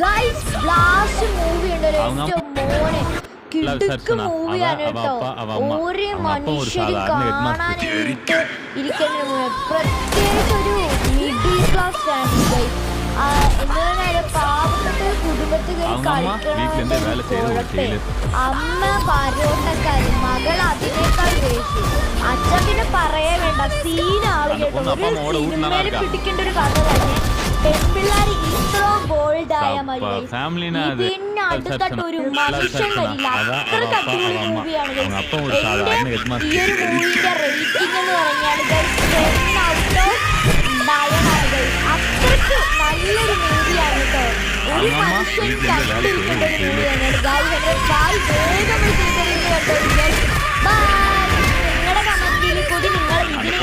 Guys blast movie ഉണ്ടല്ലോ എന്റെ മോനെ കിടുക്ക് മൂവിയാണ് കേട്ടോ. ഒരു മനുഷ്യരും കാണാനായിട്ട് ഇരിക്കുന്ന പ്രത്യേകിച്ച് ഒരു മിഡിൽ ക്ലാസ് ഫാമിലി ഗൈസ്. എന്താണ് പാവപ്പെട്ട കുടുംബത്തിൽ കളിക്കണോട്ടെ. അമ്മ പരോട്ടക്കാരി, മകൾ അതിനേക്കാൾ ദേഷ്യം, അച്ഛൻ പിന്നെ പറയേ വേണ്ട, സീനാള് കേട്ടോ. ഒരു സിനിമയിൽ പിടിക്കേണ്ട ഒരു കഥ തന്നെ. പെൺപിള്ളേർ ഇത്രോ ബോൾഡ് ആയ മതി, പിന്നെ അടുത്തിട്ട് ഒരു മനുഷ്യൻ വരില്ല. അത്രയ്ക്ക് അടിപൊളി മൂവിയാണ്. ഈ ഒരു മൂവിന്റെ റേറ്റിംഗ് എന്ന് പറഞ്ഞാൽ 10/9 അത്രയ്ക്ക് നല്ലൊരു മൂവിയാണ് കേട്ടോ. ഒരു മനുഷ്യൻ കണ്ടിരിക്കേണ്ട ഒരു മൂവിയാണ്. നിങ്ങളുടെ കമന്റിൽ കൂടി നിങ്ങൾ ഇതിന്